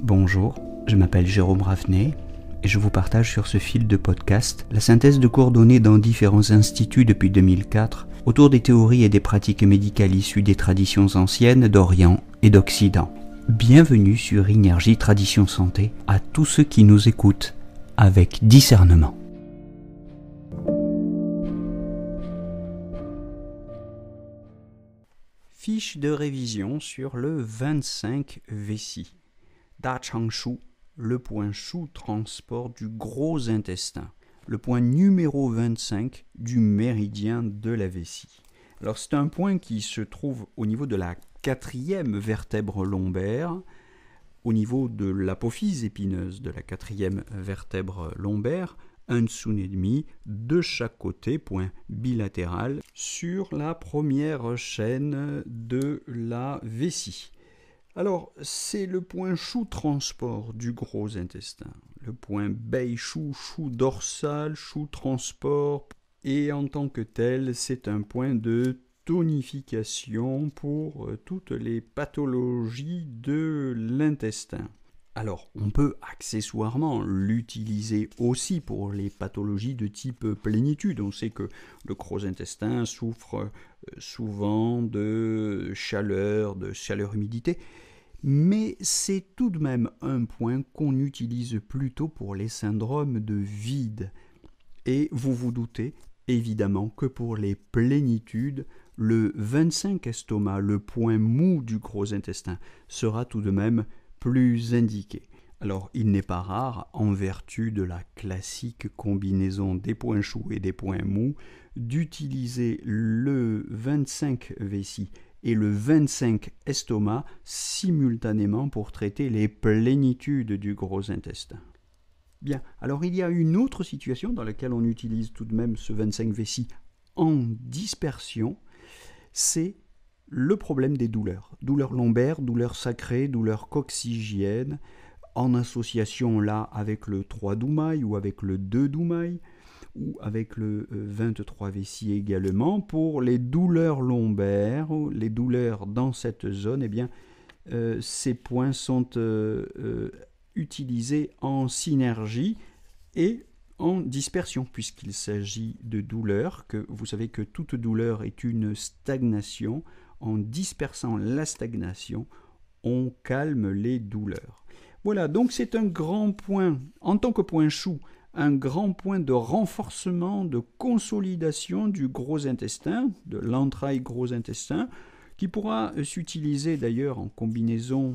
Bonjour, je m'appelle Jérôme Ravenet et je vous partage sur ce fil de podcast la synthèse de cours donnés dans différents instituts depuis 2004 autour des théories et des pratiques médicales issues des traditions anciennes d'Orient et d'Occident. Bienvenue sur Énergie Tradition Santé à tous ceux qui nous écoutent avec discernement. Fiche de révision sur le 25 vessie. Da Chang Shu, le point Shu transport du gros intestin, le point numéro 25 du méridien de la vessie. Alors c'est un point qui se trouve au niveau de la 4e vertèbre lombaire, au niveau de l'apophyse épineuse de la 4e vertèbre lombaire, un tsunemi de chaque côté, point bilatéral, sur la première chaîne de la vessie. Alors, c'est le point Shu transport du gros intestin, le point Bei Shu, Shu dorsal, Shu transport, et en tant que tel, c'est un point de tonification pour toutes les pathologies de l'intestin. Alors, on peut accessoirement l'utiliser aussi pour les pathologies de type plénitude. On sait que le gros intestin souffre souvent de chaleur-humidité, mais c'est tout de même un point qu'on utilise plutôt pour les syndromes de vide. Et vous vous doutez évidemment que pour les plénitudes, le 25 estomac, le point mou du gros intestin, sera tout de même plus indiqué. Alors, il n'est pas rare, en vertu de la classique combinaison des points chauds et des points mous, d'utiliser le 25 vessie et le 25 estomac simultanément pour traiter les plénitudes du gros intestin. Bien, alors il y a une autre situation dans laquelle on utilise tout de même ce 25 vessie en dispersion, c'est le problème des douleurs. Douleurs lombaires, douleurs sacrées, douleurs coccygiennes, en association là avec le 3 Doumaï ou avec le 2 Doumaï, ou avec le 23 vessie également. Pour les douleurs lombaires, les douleurs dans cette zone, eh bien, ces points sont utilisés en synergie et en dispersion, puisqu'il s'agit de douleurs, que vous savez que toute douleur est une stagnation. En dispersant la stagnation, on calme les douleurs. Voilà, donc c'est un grand point, en tant que point Shu, un grand point de renforcement, de consolidation du gros intestin, de l'entraille gros intestin, qui pourra s'utiliser d'ailleurs en combinaison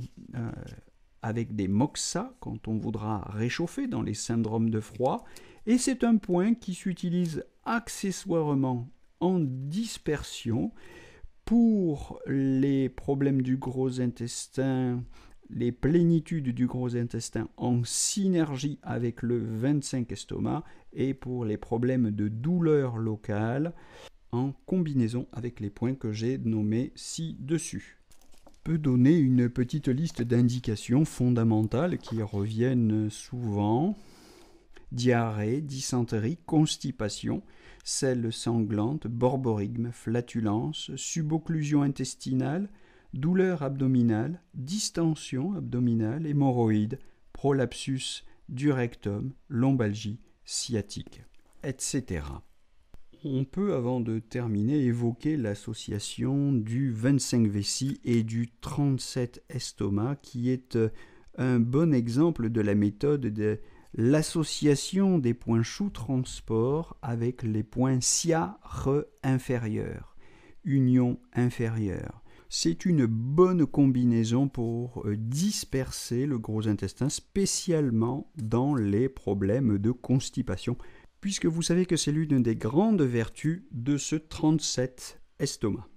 avec des moxa, quand on voudra réchauffer dans les syndromes de froid, et c'est un point qui s'utilise accessoirement en dispersion pour les problèmes du gros intestin, les plénitudes du gros intestin en synergie avec le 25 estomac, et pour les problèmes de douleur locale en combinaison avec les points que j'ai nommés ci-dessus. On peut donner une petite liste d'indications fondamentales qui reviennent souvent: diarrhée, dysenterie, constipation, selle sanglante, borborygme, flatulence, subocclusion intestinale, douleur abdominale, distension abdominale, hémorroïdes, prolapsus du rectum, lombalgie, sciatique, etc. On peut, avant de terminer, évoquer l'association du 25 vessie et du 37 estomac, qui est un bon exemple de la méthode de l'association des points Shu transport avec les points Xia-Re inférieurs, union inférieure. C'est une bonne combinaison pour disperser le gros intestin, spécialement dans les problèmes de constipation, puisque vous savez que c'est l'une des grandes vertus de ce 37 estomac.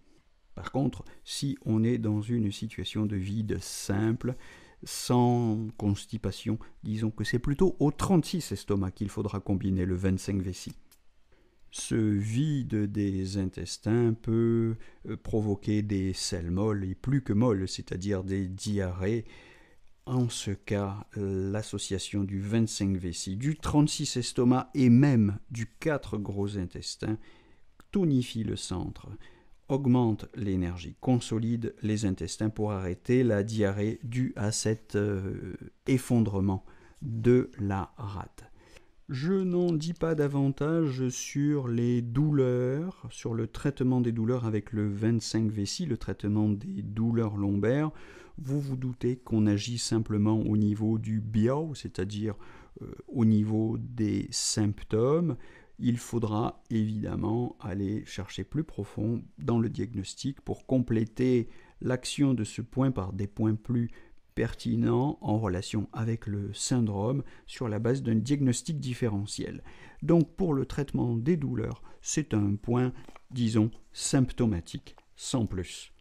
Par contre, si on est dans une situation de vide simple, sans constipation, disons que c'est plutôt au 36 estomac qu'il faudra combiner le 25 vessie. Ce vide des intestins peut provoquer des selles molles et plus que molles, c'est-à-dire des diarrhées. En ce cas, l'association du 25 vessie, du 36 estomac et même du 4 gros intestins tonifie le centre, augmente l'énergie, consolide les intestins pour arrêter la diarrhée due à cet effondrement de la rate. Je n'en dis pas davantage sur les douleurs, sur le traitement des douleurs avec le 25VC, le traitement des douleurs lombaires. Vous vous doutez qu'on agit simplement au niveau du bio, c'est-à-dire au niveau des symptômes. Il faudra évidemment aller chercher plus profond dans le diagnostic pour compléter l'action de ce point par des points plus pertinents en relation avec le syndrome sur la base d'un diagnostic différentiel. Donc pour le traitement des douleurs, c'est un point, disons, symptomatique, sans plus.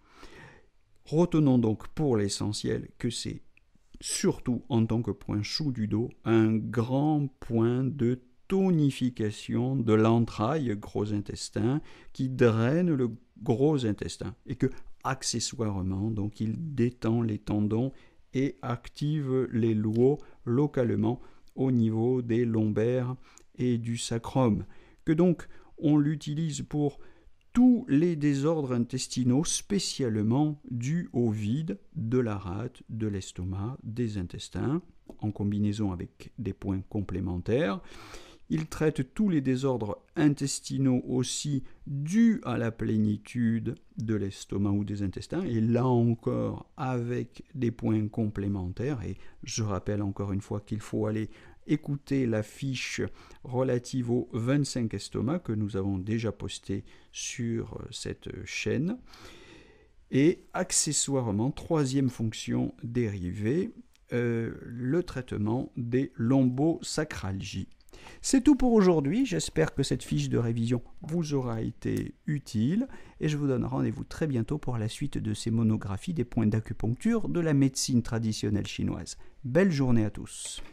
Retenons donc pour l'essentiel que c'est surtout en tant que point chou du dos un grand point de tonification de l'entraille gros intestin qui draine le gros intestin et que accessoirement donc il détend les tendons et active les lois localement au niveau des lombaires et du sacrum, que donc on l'utilise pour tous les désordres intestinaux spécialement dus au vide de la rate, de l'estomac, des intestins, en combinaison avec des points complémentaires. Il traite tous les désordres intestinaux aussi dus à la plénitude de l'estomac ou des intestins, et là encore avec des points complémentaires. Et je rappelle encore une fois qu'il faut aller écouter la fiche relative aux 25 estomacs que nous avons déjà postée sur cette chaîne. Et accessoirement, troisième fonction dérivée, le traitement des lombosacralgies. C'est tout pour aujourd'hui, j'espère que cette fiche de révision vous aura été utile et je vous donne rendez-vous très bientôt pour la suite de ces monographies des points d'acupuncture de la médecine traditionnelle chinoise. Belle journée à tous.